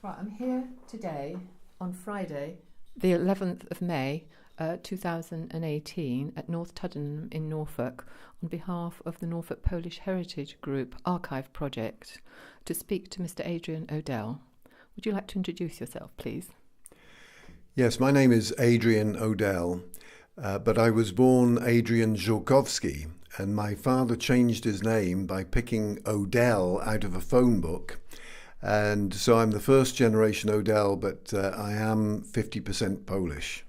Right, I'm here today on Friday, the 11th of May, 2018, at North Tuddenham in Norfolk on behalf of the Norfolk Polish Heritage Group Archive Project to speak to Mr. Adrian O'Dell. Would you like to introduce yourself, please? Yes, my name is Adrian O'Dell, but I was born Adrian Zolkowski, and my father changed his name by picking O'Dell out of a phone book. And so I'm the first generation O'Dell, but I am 50% Polish.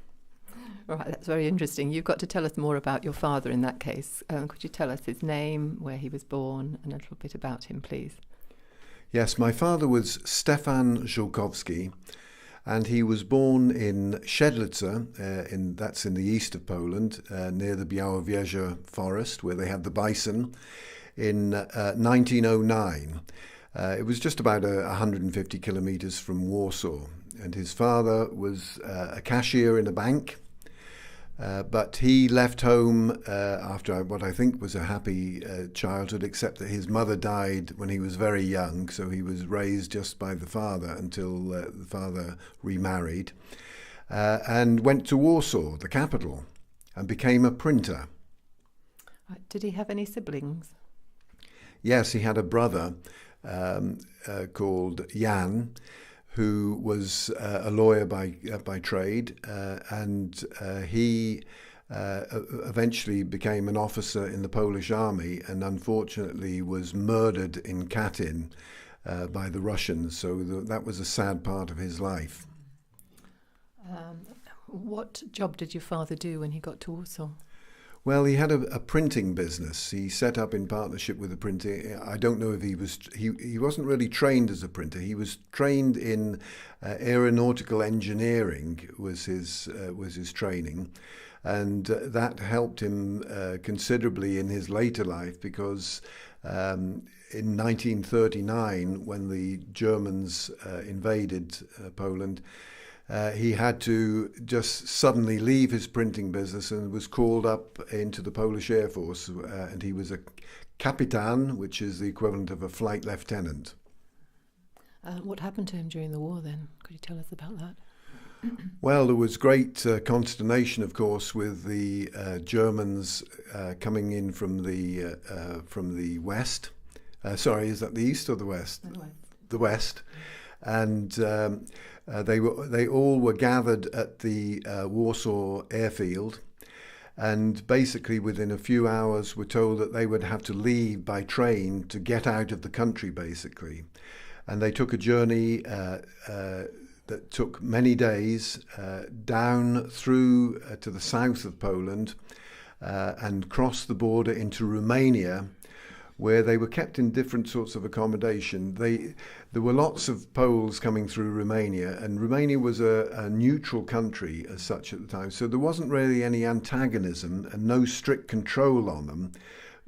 Right, that's very interesting. You've got to tell us more about your father in that case. Could you tell us his name, where he was born, and a little bit about him, please? Yes, my father was Stefan Zolkowski, and he was born in Siedlce, that's in the east of Poland, near the Białowieża forest, where they had the bison, in 1909. It was just about 150 kilometres from Warsaw, and his father was a cashier in a bank, but he left home after what I think was a happy childhood, except that his mother died when he was very young, so he was raised just by the father until the father remarried, and went to Warsaw, the capital, and became a printer. Right. Did he have any siblings? Yes, he had a brother called Jan, who was a lawyer by trade, and he eventually became an officer in the Polish army, and unfortunately was murdered in Katyn by the Russians. So that was a sad part of his life. What job did your father do when he got to Warsaw? Well, he had a printing business. He set up in partnership with a printer. I don't know if he wasn't really trained as a printer. He was trained in aeronautical engineering was his training, and that helped him considerably in his later life because in 1939, when the Germans invaded Poland, he had to just suddenly leave his printing business and was called up into the Polish Air Force, and he was a kapitan, which is the equivalent of a flight lieutenant. What happened to him during the war then? Could you tell us about that? Well, there was great consternation, of course, with the Germans coming in from the west. Sorry, is that the east or the west? The west. The west. And they all were gathered at the Warsaw airfield, and basically within a few hours were told that they would have to leave by train to get out of the country, basically. And they took a journey that took many days down through to the south of Poland and crossed the border into Romania, where they were kept in different sorts of accommodation. There were lots of Poles coming through Romania, and Romania was a neutral country as such at the time, so there wasn't really any antagonism and no strict control on them,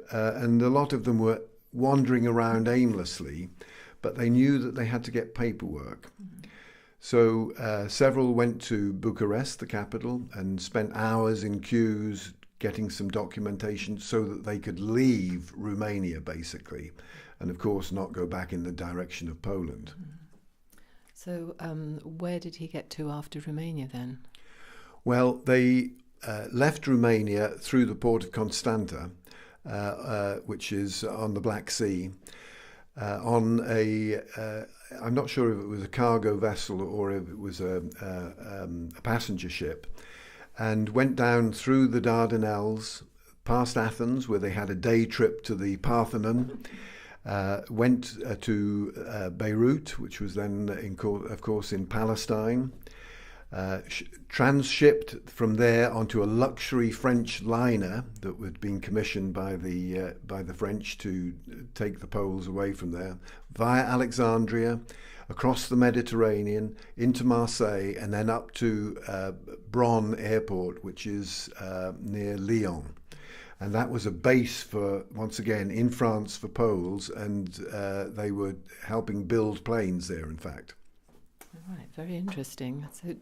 and a lot of them were wandering around aimlessly, but they knew that they had to get paperwork. Mm-hmm. So several went to Bucharest, the capital, and spent hours in queues getting some documentation so that they could leave Romania, basically, and of course not go back in the direction of Poland. So where did he get to after Romania then? Well, they left Romania through the port of Constanta, which is on the Black Sea, on I'm not sure if it was a cargo vessel or if it was a passenger ship, and went down through the Dardanelles, past Athens, where they had a day trip to the Parthenon, went to Beirut, which was then, of course, in Palestine, transshipped from there onto a luxury French liner that had been commissioned by the French to take the Poles away from there, via Alexandria, across the Mediterranean, into Marseille, and then up to Bron Airport, which is near Lyon. And that was a base for, once again, in France for Poles, and they were helping build planes there, in fact. Right, very interesting. So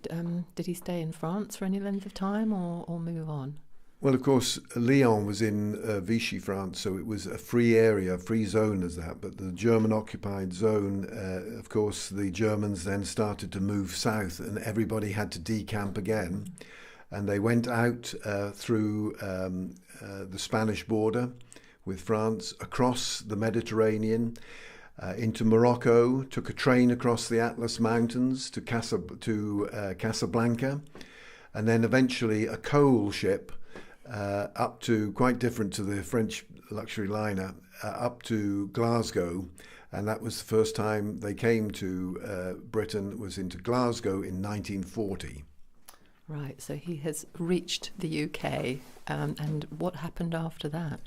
did he stay in France for any length of time or move on? Well, of course, Lyon was in Vichy, France, so it was a free area, free zone as that. But the German-occupied zone, of course, the Germans then started to move south, and everybody had to decamp again. And they went out through the Spanish border with France, across the Mediterranean, into Morocco, took a train across the Atlas Mountains to Casablanca, and then eventually a coal ship up to, quite different to the French luxury liner, up to Glasgow. And that was the first time they came to Britain, was into Glasgow in 1940. Right, so he has reached the UK, and what happened after that?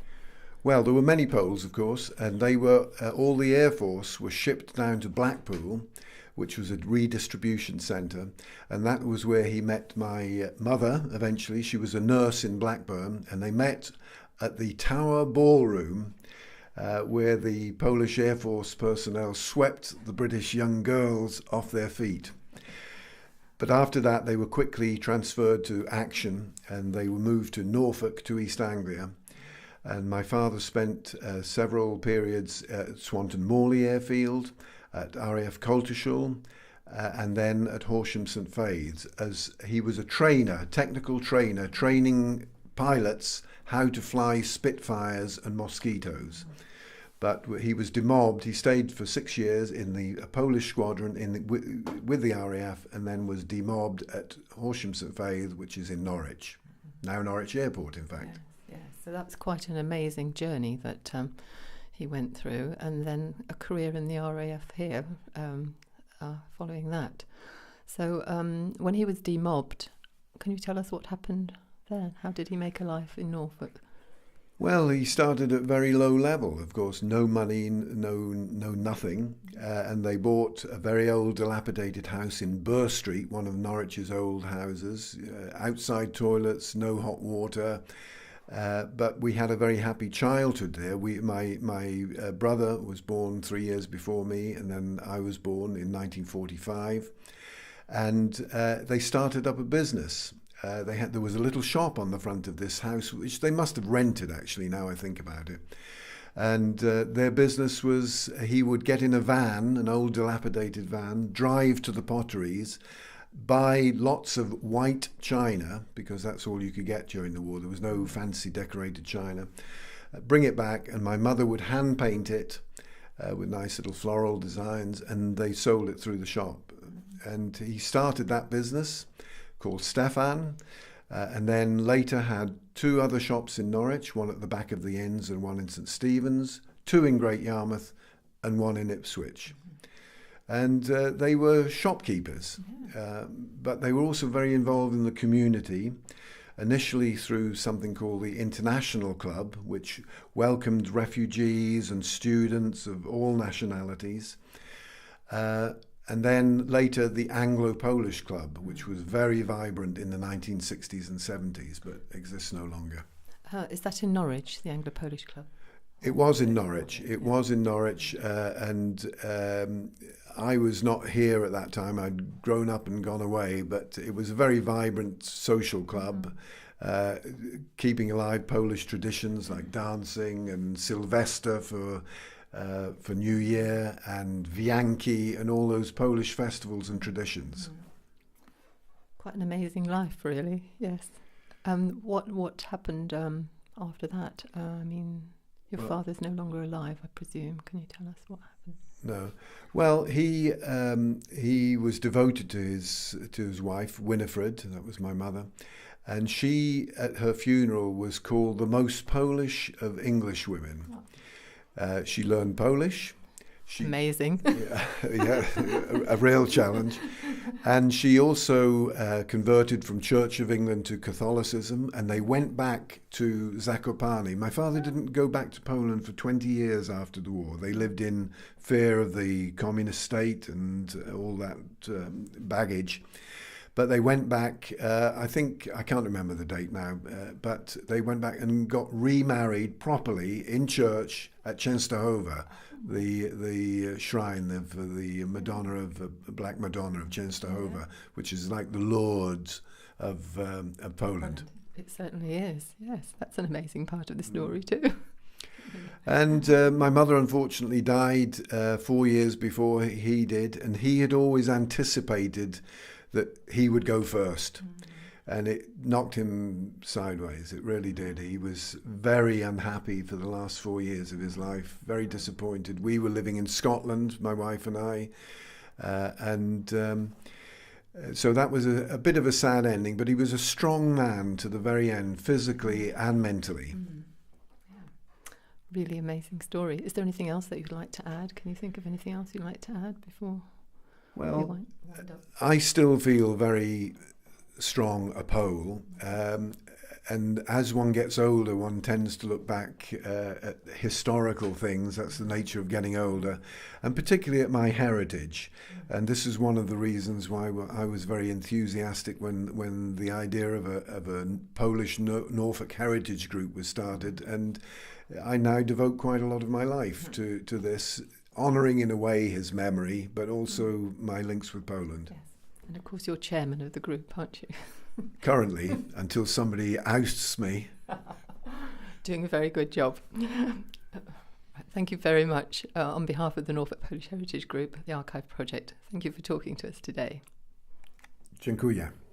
Well, there were many Poles, of course, and they were, all the Air Force was shipped down to Blackpool, which was a redistribution centre, and that was where he met my mother eventually. She was a nurse in Blackburn, and they met at the Tower Ballroom, where the Polish Air Force personnel swept the British young girls off their feet. But after that, they were quickly transferred to action, and they were moved to Norfolk, to East Anglia. And my father spent several periods at Swanton Morley Airfield, at RAF Coltishall, and then at Horsham St Faiths, as he was a trainer, technical trainer, training pilots how to fly Spitfires and Mosquitoes. But he was demobbed. He stayed for 6 years in the Polish squadron with the RAF, and then was demobbed at Horsham St Faiths, which is in Norwich, now Norwich Airport, in fact. Yes, so that's quite an amazing journey that he went through, and then a career in the RAF here following that. So when he was demobbed, can you tell us what happened then? How did he make a life in Norfolk? Well, he started at very low level, of course, no money, no nothing, and they bought a very old dilapidated house in Burr Street, one of Norwich's old houses, outside toilets, no hot water, but we had a very happy childhood there. My brother was born 3 years before me, and then I was born in 1945, and they started up a business. There was a little shop on the front of this house, which they must have rented, actually, now I think about it. And their business was, he would get in a van, an old dilapidated van, drive to the potteries, buy lots of white china, because that's all you could get during the war. There was no fancy decorated china. Bring it back, and my mother would hand paint it with nice little floral designs, and they sold it through the shop. And he started that business called Stefan, and then later had 2 other shops in Norwich, one at the back of the Inns and one in St Stephen's, 2 in Great Yarmouth and 1 in Ipswich. And they were shopkeepers, but they were also very involved in the community, initially through something called the International Club, which welcomed refugees and students of all nationalities. And then later the Anglo-Polish Club, which was very vibrant in the 1960s and 70s, but exists no longer. Is that in Norwich, the Anglo-Polish Club? It was in Norwich. It was in Norwich, and I was not here at that time. I'd grown up and gone away, but it was a very vibrant social club, keeping alive Polish traditions like dancing and Sylvester for New Year, and Wianki, and all those Polish festivals and traditions. Quite an amazing life, really. Yes. What happened after that? I mean, your father's no longer alive, I presume. Can you tell us what happened? No. Well, he was devoted to his wife, Winifred. That was my mother. And she, at her funeral, was called the most Polish of English women. She learned Polish. Amazing. Yeah, a real challenge. And she also converted from Church of England to Catholicism, and they went back to Zakopane. My father didn't go back to Poland for 20 years after the war. They lived in fear of the communist state and all that baggage. But they went back, I can't remember the date now, but they went back and got remarried properly in church at Częstochowa, the shrine of the Madonna of Black Madonna of Częstochowa, which is like the Lourdes of Poland. It certainly is. Yes, that's an amazing part of the story too. And my mother unfortunately died 4 years before he did, and he had always anticipated that he would go first. And it knocked him sideways. It really did. He was very unhappy for the last 4 years of his life, very disappointed. We were living in Scotland, my wife and I, so that was a bit of a sad ending, but he was a strong man to the very end, physically and mentally. Really amazing story. Is there anything else that you'd like to add? Can you think of anything else you'd like to add before we wind up? I still feel very strong a pole, and as one gets older, one tends to look back at historical things. That's the nature of getting older, and particularly at my heritage. And this is one of the reasons why I was very enthusiastic when the idea of a Polish Norfolk heritage group was started, and I now devote quite a lot of my life to this, honouring in a way his memory, but also my links with Poland. Yes. And of course you're chairman of the group, aren't you? Currently, until somebody ousts me. Doing a very good job. Thank you very much on behalf of the Norfolk Polish Heritage Group, the Archive Project. Thank you for talking to us today. Dziękuję.